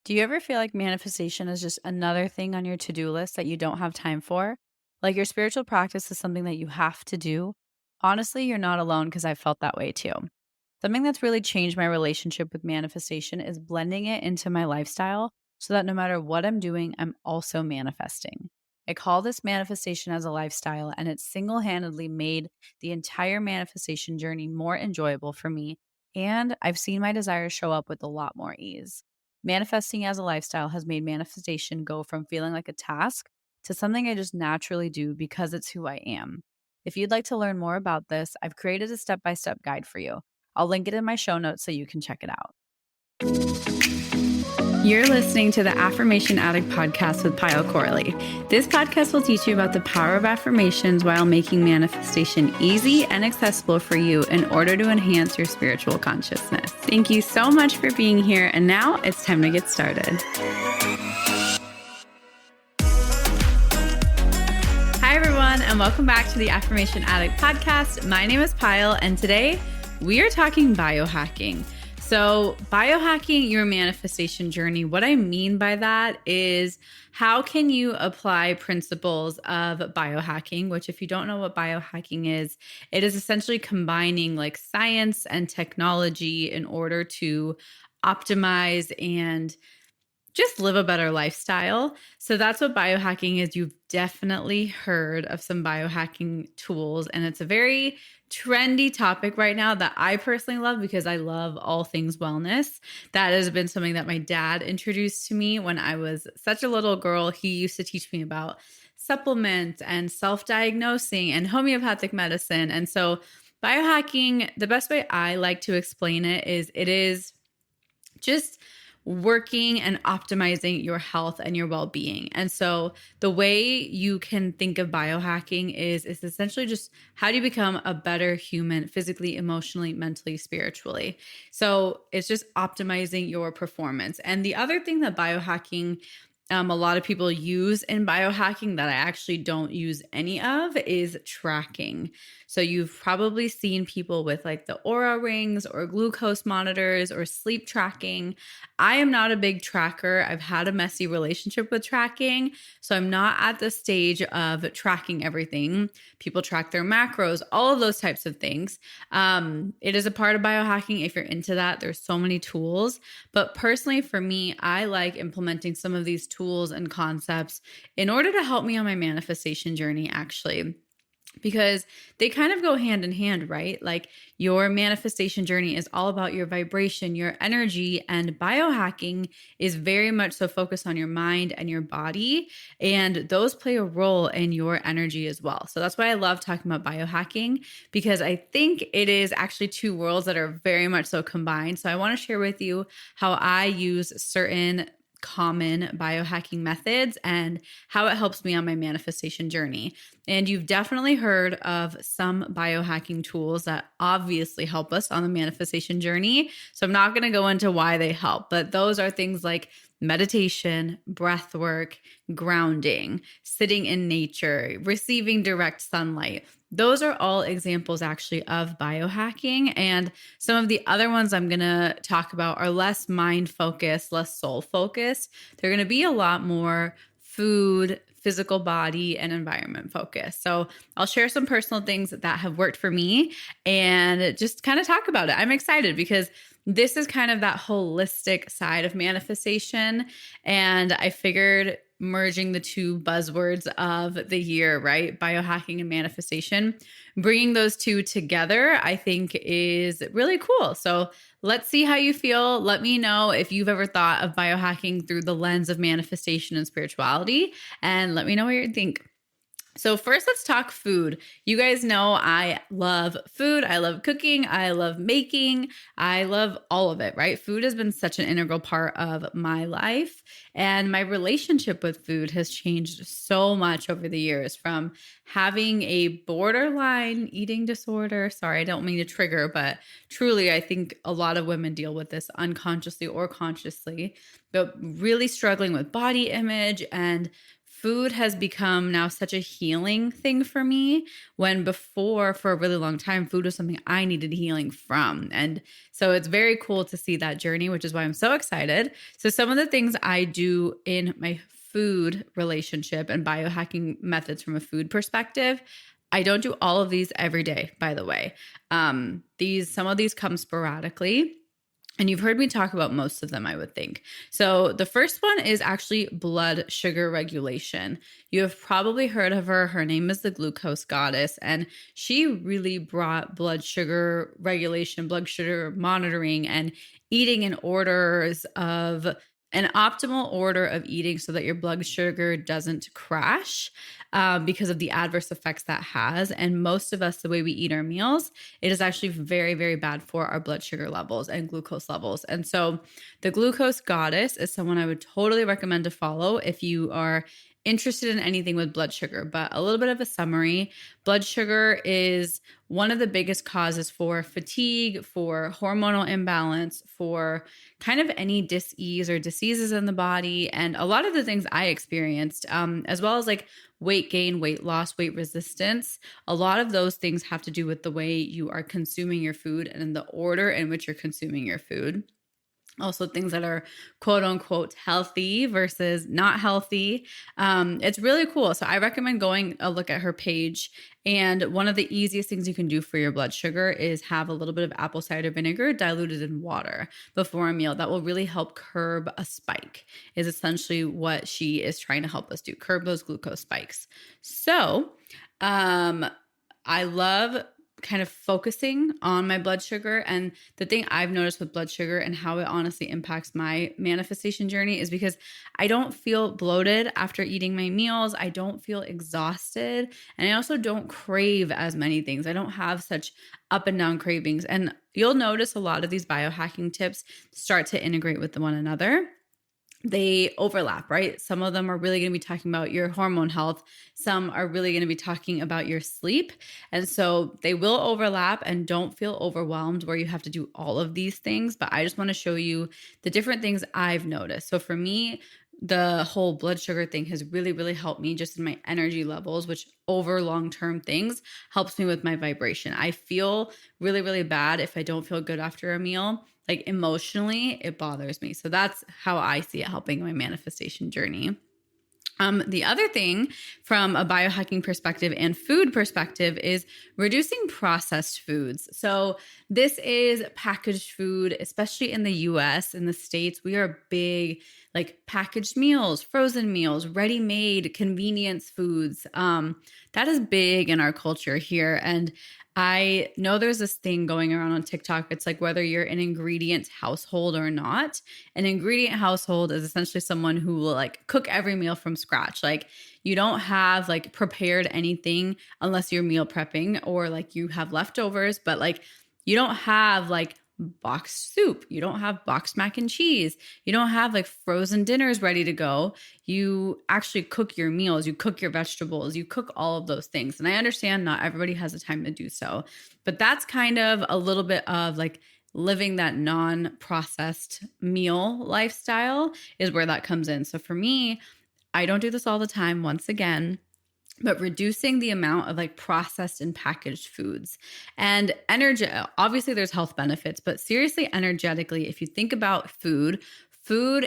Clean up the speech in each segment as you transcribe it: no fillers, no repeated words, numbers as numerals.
Do you ever feel like manifestation is just another thing on your to-do list that you don't have time for? Like your spiritual practice is something that you have to do? Honestly, you're not alone because I felt that way too. Something that's really changed my relationship with manifestation is blending it into my lifestyle so that no matter what I'm doing, I'm also manifesting. I call this manifestation as a lifestyle, and it's single handedly made the entire manifestation journey more enjoyable for me. And I've seen my desires show up with a lot more ease. Manifesting as a lifestyle has made manifestation go from feeling like a task to something I just naturally do because it's who I am. If you'd like to learn more about this, I've created a step by step guide for you. I'll link it in my show notes so you can check it out. You're listening to the Affirmation Addict podcast with Pyle Corley. This podcast will teach you about the power of affirmations while making manifestation easy and accessible for you in order to enhance your spiritual consciousness. Thank you so much for being here, and now it's time to get started. Hi, everyone, and welcome back to the Affirmation Addict podcast. My name is Pyle, and today we are talking biohacking. So biohacking your manifestation journey, what I mean by that is how can you apply principles of biohacking, which if you don't know what biohacking is, it is essentially combining like science and technology in order to optimize and just live a better lifestyle. So that's what biohacking is. You've definitely heard of some biohacking tools, and it's a very trendy topic right now that I personally love because I love all things wellness. That has been something that my dad introduced to me when I was such a little girl. He used to teach me about supplements and self-diagnosing and homeopathic medicine. And so biohacking, the best way I like to explain it is just working and optimizing your health and your well-being. And so the way you can think of biohacking is essentially just how do you become a better human physically, emotionally, mentally, spiritually. So it's just optimizing your performance. And the other thing that biohacking a lot of people use in biohacking that I actually don't use any of is tracking. So you've probably seen people with like the Aura rings or glucose monitors or sleep tracking. I am not a big tracker. I've had a messy relationship with tracking. So I'm not at the stage of tracking everything. People track their macros, all of those types of things. It is a part of biohacking. If you're into that, there's so many tools. But personally, for me, I like implementing some of these tools and concepts in order to help me on my manifestation journey, actually, because they kind of go hand in hand, right? Like your manifestation journey is all about your vibration, your energy, and biohacking is very much so focused on your mind and your body. And those play a role in your energy as well. So that's why I love talking about biohacking, because I think it is actually two worlds that are very much so combined. So I want to share with you how I use certain common biohacking methods and how it helps me on my manifestation journey. And you've definitely heard of some biohacking tools that obviously help us on the manifestation journey. So I'm not going to go into why they help, but those are things like meditation, breath work, grounding, sitting in nature, receiving direct sunlight. Those are all examples actually of biohacking. And some of the other ones I'm going to talk about are less mind focused, less soul focused. They're going to be a lot more food, physical body, and environment focused. So I'll share some personal things that have worked for me and just kind of talk about it. I'm excited because this is kind of that holistic side of manifestation. And I figured merging the two buzzwords of the year, right? Biohacking and manifestation, bringing those two together, I think is really cool. So let's see how you feel. Let me know if you've ever thought of biohacking through the lens of manifestation and spirituality, and let me know what you think. So first, let's talk food. You guys know I love food. I love cooking. I love making. I love all of it, right? Food has been such an integral part of my life. And my relationship with food has changed so much over the years, from having a borderline eating disorder. Sorry, I don't mean to trigger, but truly, I think a lot of women deal with this unconsciously or consciously, but really struggling with body image and food has become now such a healing thing for me, when before, for a really long time, food was something I needed healing from. And so it's very cool to see that journey, which is why I'm so excited. So some of the things I do in my food relationship and biohacking methods from a food perspective, I don't do all of these every day, by the way. Some of these come sporadically. And you've heard me talk about most of them, I would think. So the first one is actually blood sugar regulation. You have probably heard of her. Her name is the glucose goddess. And she really brought blood sugar regulation, blood sugar monitoring, and eating in orders of an optimal order of eating so that your blood sugar doesn't crash because of the adverse effects that has. And most of us, the way we eat our meals, it is actually very, very bad for our blood sugar levels and glucose levels. And so the glucose goddess is someone I would totally recommend to follow if you are interested in anything with blood sugar. But a little bit of a summary: blood sugar is one of the biggest causes for fatigue, for hormonal imbalance, for kind of any dis-ease or diseases in the body. And a lot of the things I experienced, as well as like weight gain, weight loss, weight resistance, a lot of those things have to do with the way you are consuming your food and in the order in which you're consuming your food. Also things that are quote unquote healthy versus not healthy. It's really cool. So I recommend going a look at her page. And one of the easiest things you can do for your blood sugar is have a little bit of apple cider vinegar diluted in water before a meal. That will really help curb a spike, is essentially what she is trying to help us do, curb those glucose spikes. So I love kind of focusing on my blood sugar. And the thing I've noticed with blood sugar and how it honestly impacts my manifestation journey is because I don't feel bloated after eating my meals. I don't feel exhausted. And I also don't crave as many things. I don't have such up and down cravings. And you'll notice a lot of these biohacking tips start to integrate with one another. They overlap, right? Some of them are really going to be talking about your hormone health. Some are really going to be talking about your sleep. And so they will overlap, and don't feel overwhelmed where you have to do all of these things. But I just want to show you the different things I've noticed. So for me, the whole blood sugar thing has really, really helped me just in my energy levels, which over long-term things helps me with my vibration. I feel really, really bad if I don't feel good after a meal. Like emotionally, it bothers me. So that's how I see it helping my manifestation journey. The other thing from a biohacking perspective and food perspective is reducing processed foods. So this is packaged food, especially in the US, in the States. We are big, like packaged meals, frozen meals, ready-made convenience foods. That is big in our culture here. And I know there's this thing going around on TikTok. It's like whether you're an ingredient household or not. An ingredient household is essentially someone who will like cook every meal from scratch. Like you don't have like prepared anything unless you're meal prepping or like you have leftovers, but like you don't have like boxed soup. You don't have boxed mac and cheese. You don't have like frozen dinners ready to go. You actually cook your meals. You cook your vegetables. You cook all of those things. And I understand not everybody has the time to do so, but that's kind of a little bit of like living that non-processed meal lifestyle is where that comes in. So for me, I don't do this all the time, once again, but reducing the amount of like processed and packaged foods and energy. Obviously there's health benefits, but seriously, energetically, if you think about food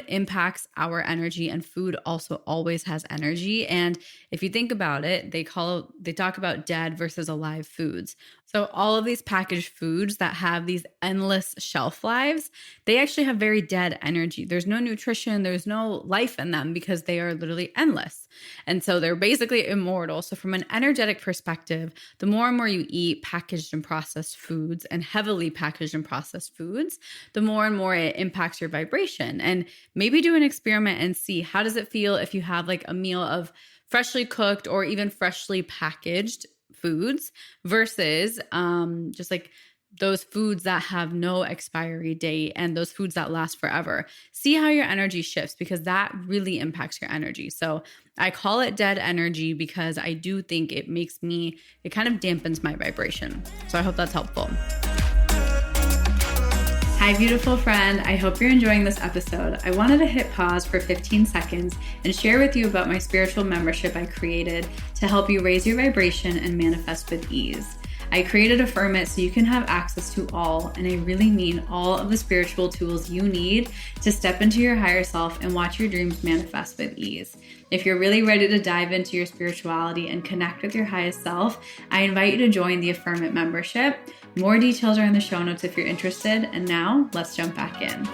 impacts our energy, and food also always has energy. And if you think about it, they talk about dead versus alive foods. So all of these packaged foods that have these endless shelf lives, they actually have very dead energy. There's no nutrition, there's no life in them because they are literally endless. And so they're basically immortal. So from an energetic perspective, the more and more you eat packaged and processed foods and heavily packaged and processed foods, the more and more it impacts your vibration. And maybe do an experiment and see, how does it feel if you have like a meal of freshly cooked or even freshly packaged foods versus just like those foods that have no expiry date and those foods that last forever. See how your energy shifts, because that really impacts your energy. So I call it dead energy because I do think it kind of dampens my vibration. So I hope that's helpful. Hi, beautiful friend. I hope you're enjoying this episode. I wanted to hit pause for 15 seconds and share with you about my spiritual membership I created to help you raise your vibration and manifest with ease. I created Affirm It so you can have access to all, and I really mean all of the spiritual tools you need to step into your higher self and watch your dreams manifest with ease. If you're really ready to dive into your spirituality and connect with your highest self, I invite you to join the Affirm It membership. More details are in the show notes if you're interested. And now let's jump back in.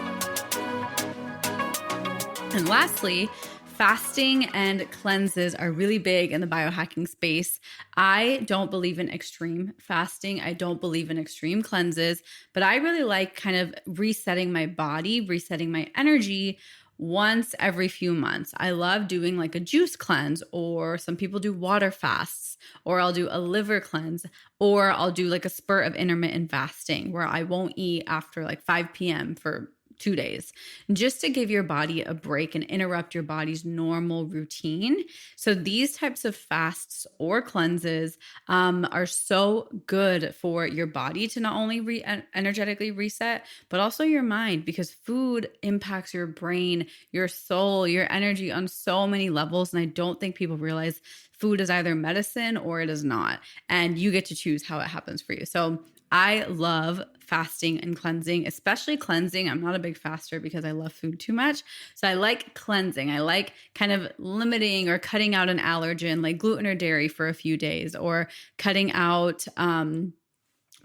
And lastly, fasting and cleanses are really big in the biohacking space. I don't believe in extreme fasting. I don't believe in extreme cleanses, but I really like kind of resetting my body, resetting my energy once every few months. I love doing like a juice cleanse, or some people do water fasts, or I'll do a liver cleanse, or I'll do like a spurt of intermittent fasting where I won't eat after like 5 p.m. for 2 days, just to give your body a break and interrupt your body's normal routine. So these types of fasts or cleanses are so good for your body to not only energetically reset, but also your mind, because food impacts your brain, your soul, your energy on so many levels. And I don't think people realize food is either medicine or it is not. And you get to choose how it happens for you. So I love fasting and cleansing, especially cleansing. I'm not a big faster because I love food too much. So I like cleansing. I like kind of limiting or cutting out an allergen like gluten or dairy for a few days, or cutting out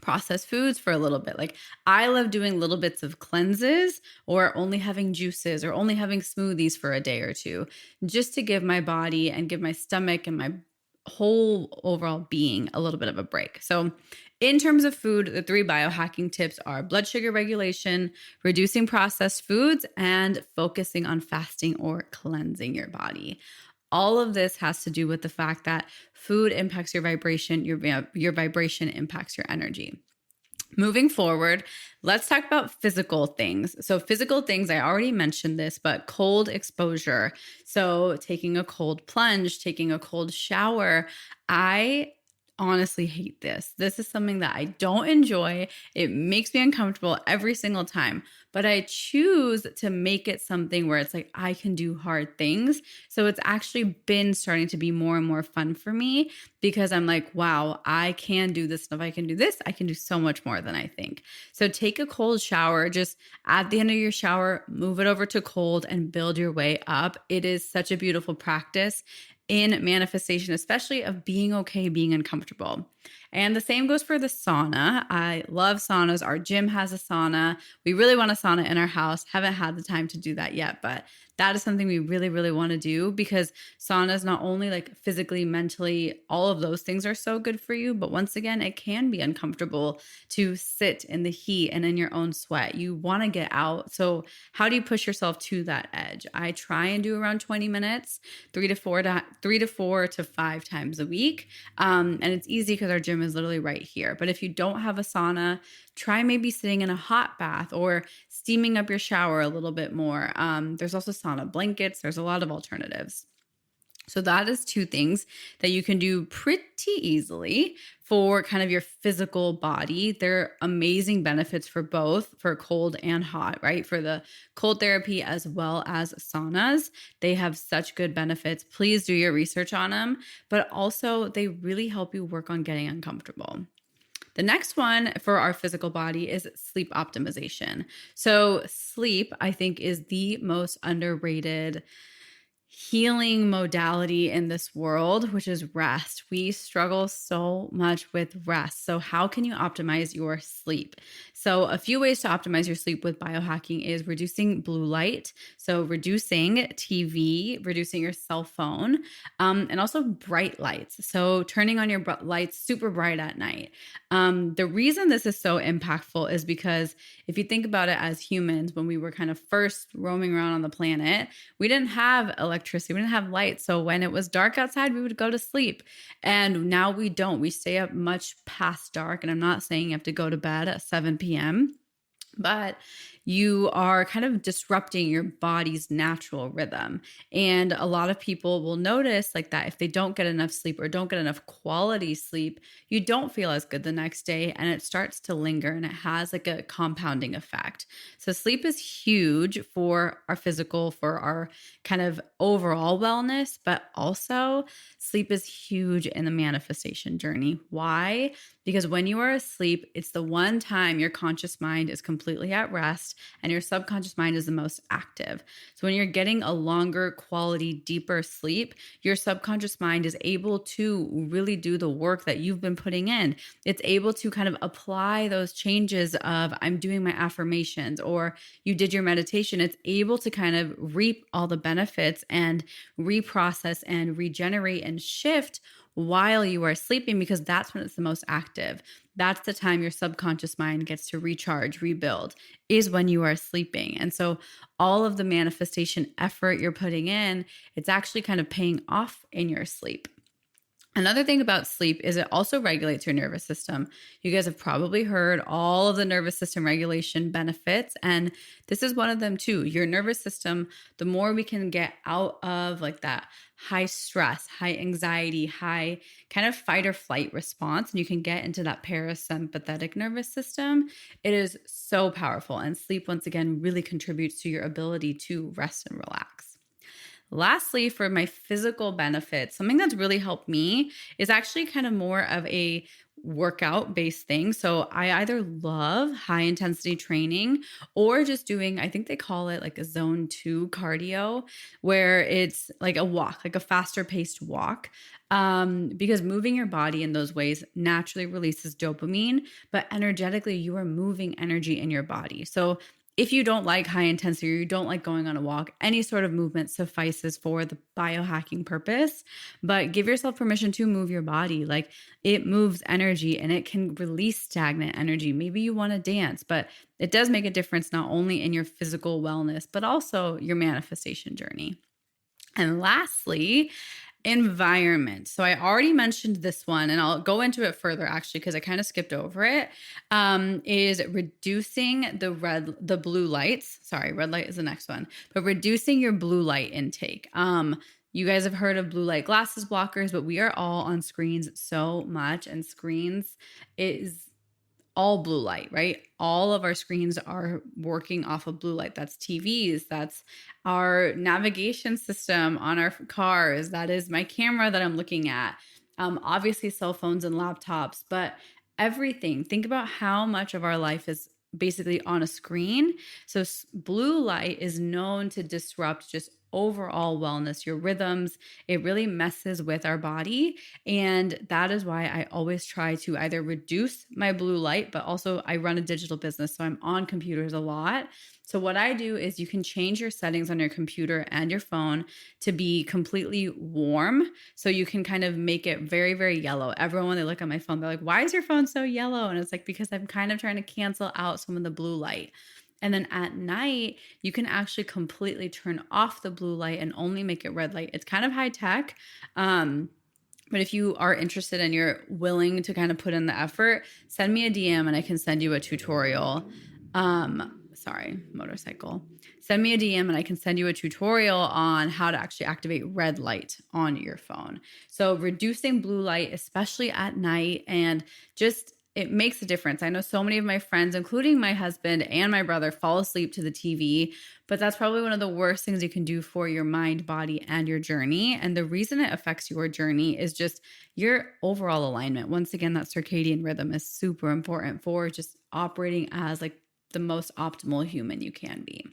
processed foods for a little bit. Like, I love doing little bits of cleanses, or only having juices, or only having smoothies for a day or two, just to give my body and give my stomach and my whole overall being a little bit of a break. So in terms of food, the 3 biohacking tips are blood sugar regulation, reducing processed foods, and focusing on fasting or cleansing your body. All of this has to do with the fact that food impacts your vibration, your vibration impacts your energy. Moving forward, let's talk about physical things. So physical things, I already mentioned this, but cold exposure. So taking a cold plunge, taking a cold shower. I honestly hate this. This is something that I don't enjoy. It makes me uncomfortable every single time, but I choose to make it something where it's like I can do hard things. So it's actually been starting to be more and more fun for me, because I'm like, wow, I can do this. And if I can do this, I can do so much more than I think. So take a cold shower. Just at the end of your shower, move it over to cold and build your way up. It is such a beautiful practice in manifestation, especially of being okay, being uncomfortable. And the same goes for the sauna. I love saunas. Our gym has a sauna. We really want a sauna in our house. Haven't had the time to do that yet, but that is something we really, really want to do, because saunas not only like physically, mentally, all of those things are so good for you, but once again, it can be uncomfortable to sit in the heat and in your own sweat. You want to get out. So how do you push yourself to that edge? I try and do around 20 minutes, 3 to 4 to 5 times a week. And it's easy because our gym is literally right here. But if you don't have a sauna, try maybe sitting in a hot bath or steaming up your shower a little bit more. There's also sauna blankets. There's a lot of alternatives. So that is 2 things that you can do pretty easily for kind of your physical body. They're amazing benefits for both, for cold and hot, right? For the cold therapy as well as saunas. They have such good benefits. Please do your research on them, but also they really help you work on getting uncomfortable. The next one for our physical body is sleep optimization. So sleep, I think, is the most underrated healing modality in this world, which is rest. We struggle so much with rest. So how can you optimize your sleep? So a few ways to optimize your sleep with biohacking is reducing blue light. So reducing TV, reducing your cell phone, and also bright lights. So turning on your lights super bright at night. The reason this is so impactful is because if you think about it as humans, when we were kind of first roaming around on the planet, we didn't have electricity, we didn't have light. So when it was dark outside, we would go to sleep. And now we don't. We stay up much past dark. And I'm not saying you have to go to bed at 7 p.m., but you are kind of disrupting your body's natural rhythm. And a lot of people will notice like that if they don't get enough sleep or don't get enough quality sleep, you don't feel as good the next day and it starts to linger and it has like a compounding effect. So sleep is huge for our physical, for our kind of overall wellness, but also sleep is huge in the manifestation journey. Why? Because when you are asleep, it's the one time your conscious mind is completely at rest and your subconscious mind is the most active. So when you're getting a longer quality, deeper sleep, your subconscious mind is able to really do the work that you've been putting in. It's able to kind of apply those changes of I'm doing my affirmations or you did your meditation. It's able to kind of reap all the benefits and reprocess and regenerate and shift while you are sleeping, because that's when it's the most active. That's the time your subconscious mind gets to recharge, rebuild, is when you are sleeping. And so all of the manifestation effort you're putting in, it's actually kind of paying off in your sleep. Another thing about sleep is it also regulates your nervous system. You guys have probably heard all of the nervous system regulation benefits, and this is one of them too. Your nervous system, the more we can get out of like that high stress, high anxiety, high kind of fight or flight response, and you can get into that parasympathetic nervous system, it is so powerful. And sleep, once again, really contributes to your ability to rest and relax. Lastly, for my physical benefits, something that's really helped me is actually kind of more of a workout based thing. So I either love high intensity training or just doing, I think they call it like a zone 2 cardio, where it's like a walk, like a faster paced walk. Because moving your body in those ways naturally releases dopamine, but energetically, you are moving energy in your body. So if you don't like high intensity or you don't like going on a walk, any sort of movement suffices for the biohacking purpose. But give yourself permission to move your body. Like it moves energy and it can release stagnant energy. Maybe you want to dance, but it does make a difference not only in your physical wellness, but also your manifestation journey. And lastly, environment. So I already mentioned this one and I'll go into it further actually because I kind of skipped over it. Is reducing the blue lights. Sorry, red light is the next one, but reducing your blue light intake. You guys have heard of blue light glasses blockers, but we are all on screens so much, and screens is all blue light, right? All of our screens are working off of blue light. That's TVs, that's our navigation system on our cars, that is my camera that I'm looking at. Obviously, cell phones and laptops, but everything. Think about how much of our life is basically on a screen. So, blue light is known to disrupt just overall wellness, your rhythms. It really messes with our body. And that is why I always try to either reduce my blue light, but also I run a digital business. So I'm on computers a lot. So what I do is you can change your settings on your computer and your phone to be completely warm. So you can kind of make it very, very yellow. Everyone, when they look at my phone, they're like, why is your phone so yellow? And it's like, because I'm kind of trying to cancel out some of the blue light. And then at night, you can actually completely turn off the blue light and only make it red light. It's kind of high tech. But if you are interested and you're willing to kind of put in the effort, send me a DM and I can send you a tutorial. Sorry, motorcycle. Send me a DM and I can send you a tutorial on how to actually activate red light on your phone. So reducing blue light, especially at night, and just it makes a difference. I know so many of my friends, including my husband and my brother, fall asleep to the TV, but that's probably one of the worst things you can do for your mind, body, and your journey. And the reason it affects your journey is just your overall alignment. Once again, that circadian rhythm is super important for just operating as like the most optimal human you can be.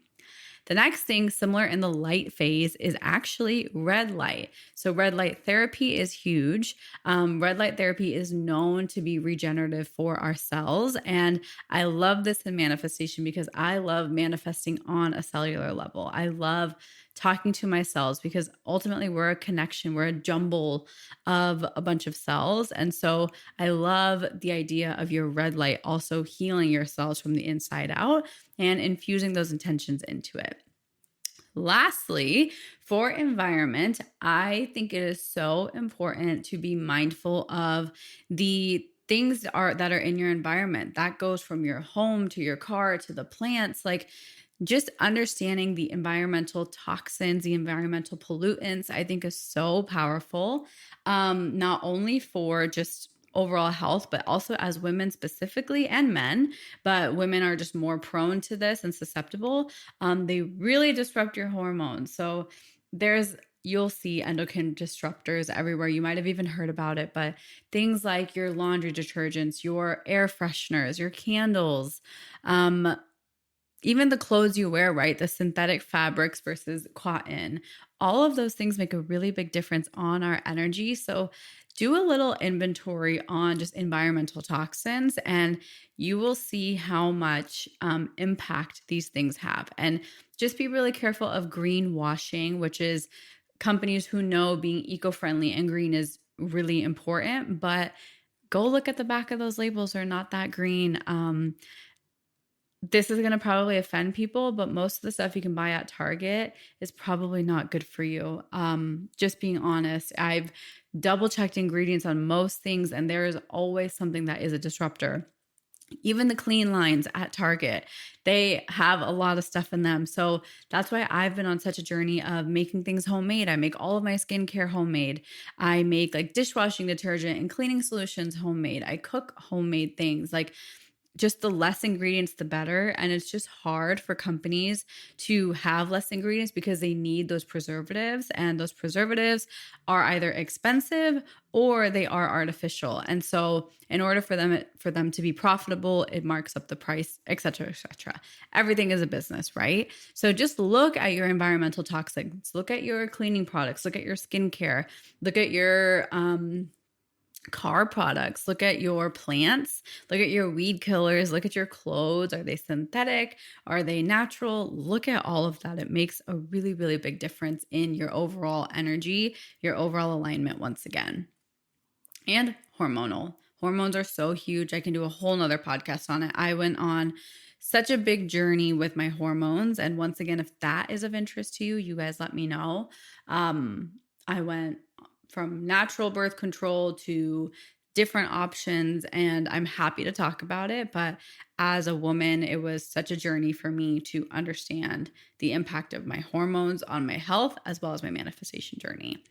The next thing, similar in the light phase, is actually red light. So red light therapy is huge. Red light therapy is known to be regenerative for our cells. And I love this in manifestation because I love manifesting on a cellular level. I love talking to my cells because ultimately we're a connection. We're a jumble of a bunch of cells. And so I love the idea of your red light also healing your cells from the inside out and infusing those intentions into it. Lastly, for environment, I think it is so important to be mindful of the things that are in your environment. That goes from your home to your car to the plants. Like, just understanding the environmental toxins, the environmental pollutants, I think is so powerful. Not only for just overall health, but also as women specifically, and men, but women are just more prone to this and susceptible. They really disrupt your hormones. So you'll see endocrine disruptors everywhere. You might have even heard about it, but things like your laundry detergents, your air fresheners, your candles, even the clothes you wear, right? The synthetic fabrics versus cotton, all of those things make a really big difference on our energy. So do a little inventory on just environmental toxins, and you will see how much impact these things have. And just be really careful of greenwashing, which is companies who know being eco-friendly and green is really important, but go look at the back of those labels. They're not that green. This is going to probably offend people, but most of the stuff you can buy at Target is probably not good for you. Just being honest, I've double checked ingredients on most things, and there is always something that is a disruptor. Even the clean lines at Target, they have a lot of stuff in them. So that's why I've been on such a journey of making things homemade. I make all of my skincare homemade. I make like dishwashing detergent and cleaning solutions homemade. I cook homemade things. Like, just the less ingredients, the better. And it's just hard for companies to have less ingredients because they need those preservatives, and those preservatives are either expensive or they are artificial. And so in order for them to be profitable, it marks up the price, et cetera, et cetera. Everything is a business, right? So just look at your environmental toxins, look at your cleaning products, look at your skincare, look at your, car products, look at your plants, look at your weed killers, look at your clothes. Are they synthetic? Are they natural? Look at all of that. It makes a really, really big difference in your overall energy, your overall alignment once again. And hormonal. Hormones are so huge. I can do a whole nother podcast on it. I went on such a big journey with my hormones. And once again, if that is of interest to you, you guys let me know. I went from natural birth control to different options, and I'm happy to talk about it. But as a woman, it was such a journey for me to understand the impact of my hormones on my health as well as my manifestation journey.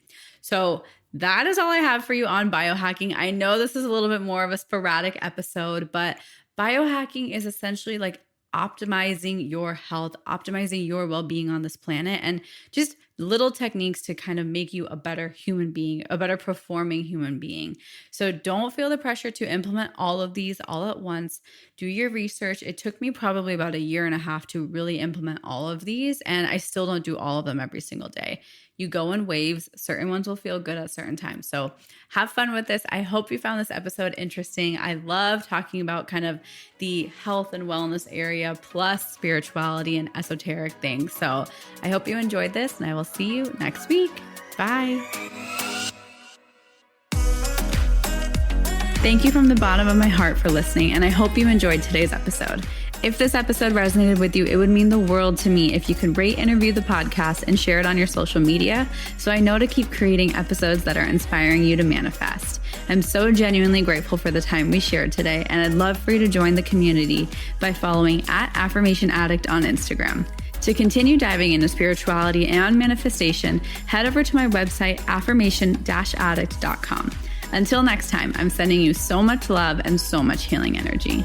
So that is all I have for you on biohacking. I know this is a little bit more of a sporadic episode, but biohacking is essentially like optimizing your health, optimizing your well-being on this planet, and just little techniques to kind of make you a better human being, a better performing human being. So don't feel the pressure to implement all of these all at once. Do your research. It took me probably about 1.5 years to really implement all of these, and I still don't do all of them every single day. You go in waves. Certain ones will feel good at certain times. So have fun with this. I hope you found this episode interesting. I love talking about kind of the health and wellness area plus spirituality and esoteric things. So I hope you enjoyed this, and I will see you next week. Bye. Thank you from the bottom of my heart for listening, and I hope you enjoyed today's episode. If this episode resonated with you, it would mean the world to me if you could rate and review the podcast and share it on your social media so I know to keep creating episodes that are inspiring you to manifest. I'm so genuinely grateful for the time we shared today, and I'd love for you to join the community by following @AffirmationAddict on Instagram. To continue diving into spirituality and manifestation, head over to my website, affirmation-addict.com. Until next time, I'm sending you so much love and so much healing energy.